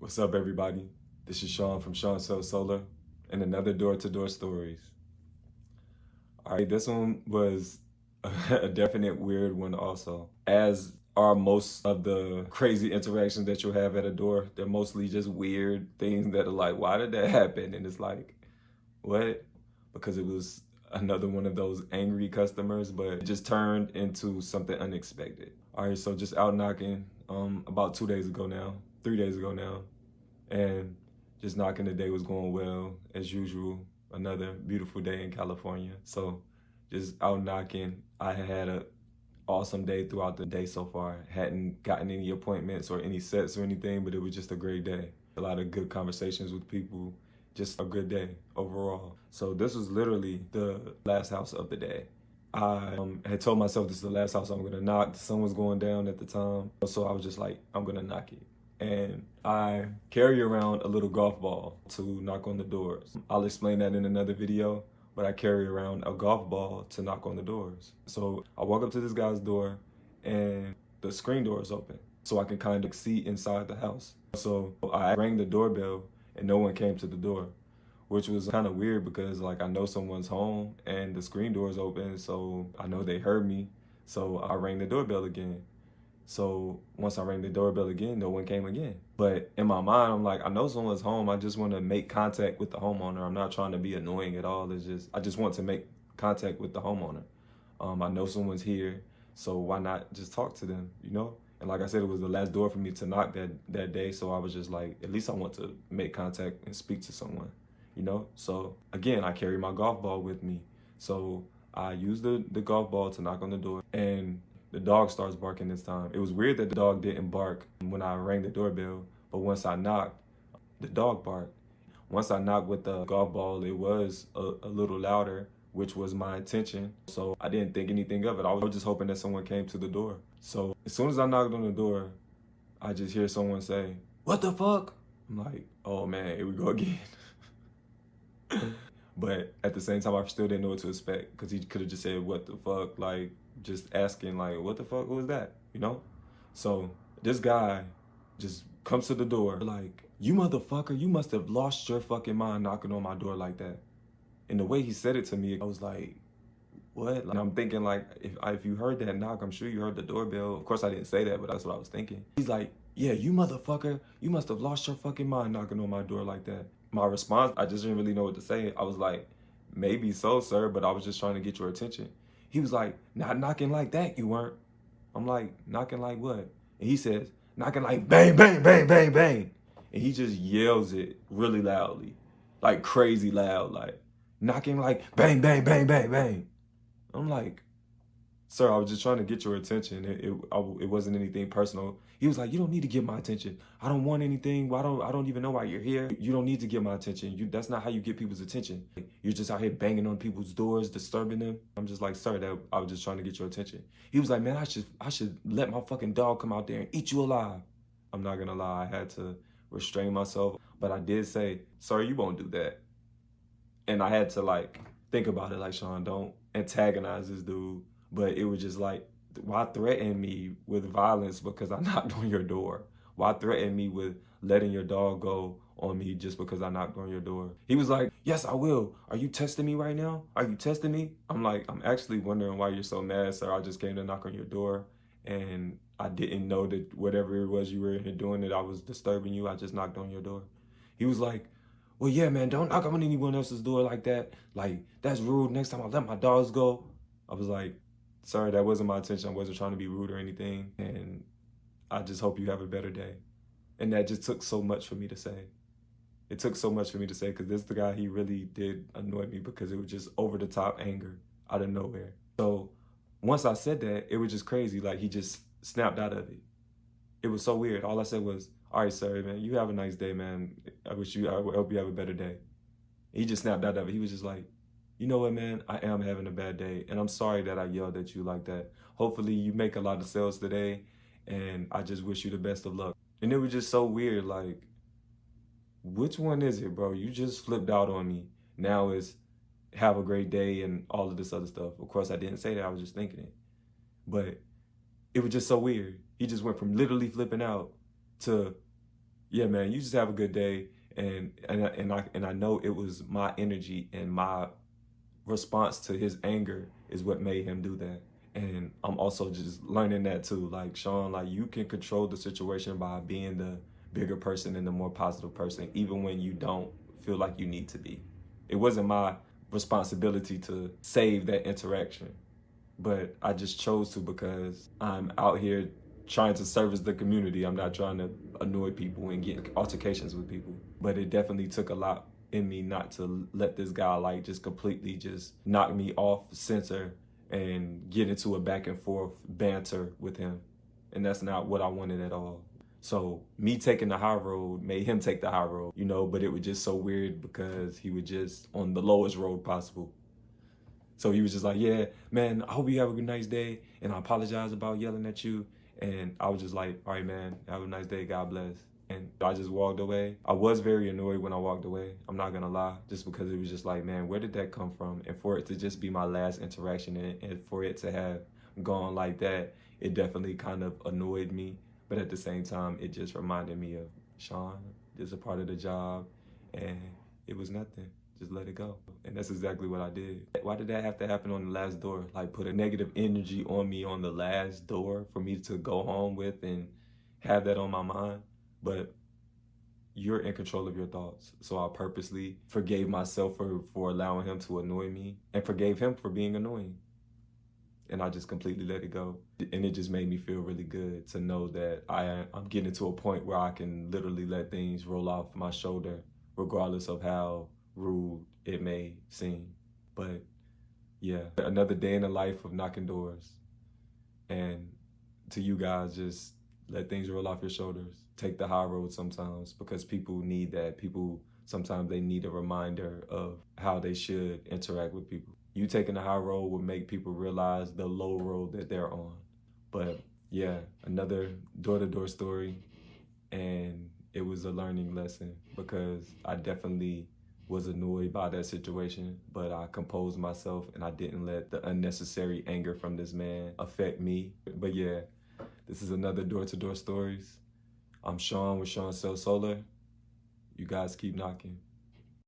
What's up, everybody? This is Sean from Shawnsellssolar and another Door-to-Door Stories. All right, this one was a definite weird one also. As are most of the crazy interactions that you'll have at a door, they're mostly just weird things that are like, why did that happen? And it's like, what? Because it was another one of those angry customers, but it just turned into something unexpected. All right, so just out knocking about 3 days ago now, and just knocking. The day was going well as usual. Another beautiful day in California. So just out knocking. I had an awesome day throughout the day so far. Hadn't gotten any appointments or any sets or anything, but it was just a great day. A lot of good conversations with people. Just a good day overall. So this was literally the last house of the day. I had told myself this is the last house I'm gonna knock. The sun was going down at the time. So I was just like, I'm gonna knock it. And I carry around a little golf ball to knock on the doors. I'll explain that in another video, but I carry around a golf ball to knock on the doors. So I walk up to this guy's door and the screen door is open, so I can kind of see inside the house. So I rang the doorbell and no one came to the door, which was kind of weird because like I know someone's home and the screen door is open, so I know they heard me. So I rang the doorbell again. So once I rang the doorbell again, no one came again. But in my mind, I'm like, I know someone's home. I just want to make contact with the homeowner. I'm not trying to be annoying at all. I just want to make contact with the homeowner. I know someone's here, so why not just talk to them, you know? And like I said, it was the last door for me to knock that day. So I was just like, at least I want to make contact and speak to someone, you know? So again, I carry my golf ball with me. So I used the golf ball to knock on the door, and the dog starts barking this time. It was weird that the dog didn't bark when I rang the doorbell, but once I knocked, the dog barked. Once I knocked with the golf ball, it was a little louder, which was my intention. So I didn't think anything of it. I was just hoping that someone came to the door. So as soon as I knocked on the door, I just hear someone say, "What the fuck?" I'm like, oh man, here we go again. But at the same time, I still didn't know what to expect because he could have just said, "What the fuck?" Like, just asking, like, what the fuck, who was that, you know? So this guy just comes to the door like, "You motherfucker, you must have lost your fucking mind knocking on my door like that." And the way he said it to me, I was like, what? Like, I'm thinking like, if you heard that knock, I'm sure you heard the doorbell. Of course I didn't say that, but that's what I was thinking. He's like, "Yeah, you motherfucker, you must have lost your fucking mind knocking on my door like that." My response, I just didn't really know what to say. I was like, "Maybe so, sir, but I was just trying to get your attention." He was like, "Not knocking like that, you weren't." I'm like, "Knocking like what?" And he says, "Knocking like bang, bang, bang, bang, bang." And he just yells it really loudly, like crazy loud, like knocking like bang, bang, bang, bang, bang. I'm like, "Sir, I was just trying to get your attention. It wasn't anything personal." He was like, "You don't need to get my attention. I don't want anything. I don't even know why you're here. You don't need to get my attention. That's not how you get people's attention. You're just out here banging on people's doors, disturbing them." I'm just like, "Sir, I was just trying to get your attention." He was like, "Man, I should let my fucking dog come out there and eat you alive." I'm not gonna lie, I had to restrain myself, but I did say, "Sir, you won't do that." And I had to like think about it, like, Sean, don't antagonize this dude. But it was just like, why threaten me with violence because I knocked on your door? Why threaten me with letting your dog go on me just because I knocked on your door? He was like, "Yes, I will. Are you testing me right now? Are you testing me?" I'm like, "I'm actually wondering why you're so mad, sir. I just came to knock on your door and I didn't know that whatever it was you were in here doing, that I was disturbing you. I just knocked on your door." He was like, "Well, yeah, man, don't knock on anyone else's door like that. Like, that's rude. Next time I'll let my dogs go." I was like, "Sir, that wasn't my intention. I wasn't trying to be rude or anything. And I just hope you have a better day." And that just took so much for me to say. It took so much for me to say because this the guy, he really did annoy me because it was just over the top anger out of nowhere. So once I said that, it was just crazy. Like, he just snapped out of it. It was so weird. All I said was, "All right, sir, man, you have a nice day, man. I hope you have a better day." He just snapped out of it. He was just like, "You know what, man? I am having a bad day, and I'm sorry that I yelled at you like that. Hopefully you make a lot of sales today, and I just wish you the best of luck." And it was just so weird, like, which one is it, bro? You just flipped out on me. Now it's have a great day and all of this other stuff. Of course, I didn't say that. I was just thinking it. But it was just so weird. He just went from literally flipping out to yeah, man, you just have a good day. And I know it was my energy and my response to his anger is what made him do that. And I'm also just learning that too. Like, Sean, like, you can control the situation by being the bigger person and the more positive person, even when you don't feel like you need to be. It wasn't my responsibility to save that interaction, but I just chose to because I'm out here trying to service the community. I'm not trying to annoy people and get altercations with people. But it definitely took a lot in me not to let this guy like just completely just knock me off center and get into a back and forth banter with him. And that's not what I wanted at all. So me taking the high road made him take the high road, you know, but it was just so weird because he was just on the lowest road possible. So he was just like, yeah, man, I hope you have a nice day. And I apologize about yelling at you. And I was just like, all right, man, have a nice day. God bless. And I just walked away. I was very annoyed when I walked away. I'm not going to lie, just because it was just like, man, where did that come from? And for it to just be my last interaction and for it to have gone like that, it definitely kind of annoyed me. But at the same time, it just reminded me of Sean, this is a part of the job. And it was nothing. Just let it go. And that's exactly what I did. Why did that have to happen on the last door? Like, put a negative energy on me on the last door for me to go home with and have that on my mind? But you're in control of your thoughts. So I purposely forgave myself for allowing him to annoy me and forgave him for being annoying. And I just completely let it go. And it just made me feel really good to know that I'm getting to a point where I can literally let things roll off my shoulder, regardless of how rude it may seem. But yeah, another day in the life of knocking doors. And to you guys, just let things roll off your shoulders. Take the high road sometimes, because people need that. People, sometimes they need a reminder of how they should interact with people. You taking the high road will make people realize the low road that they're on. But yeah, another door-to-door story. And it was a learning lesson because I definitely was annoyed by that situation, but I composed myself and I didn't let the unnecessary anger from this man affect me. But yeah, this is another Door-to-Door Stories. I'm Sean with Shawnsellssolar. You guys keep knocking.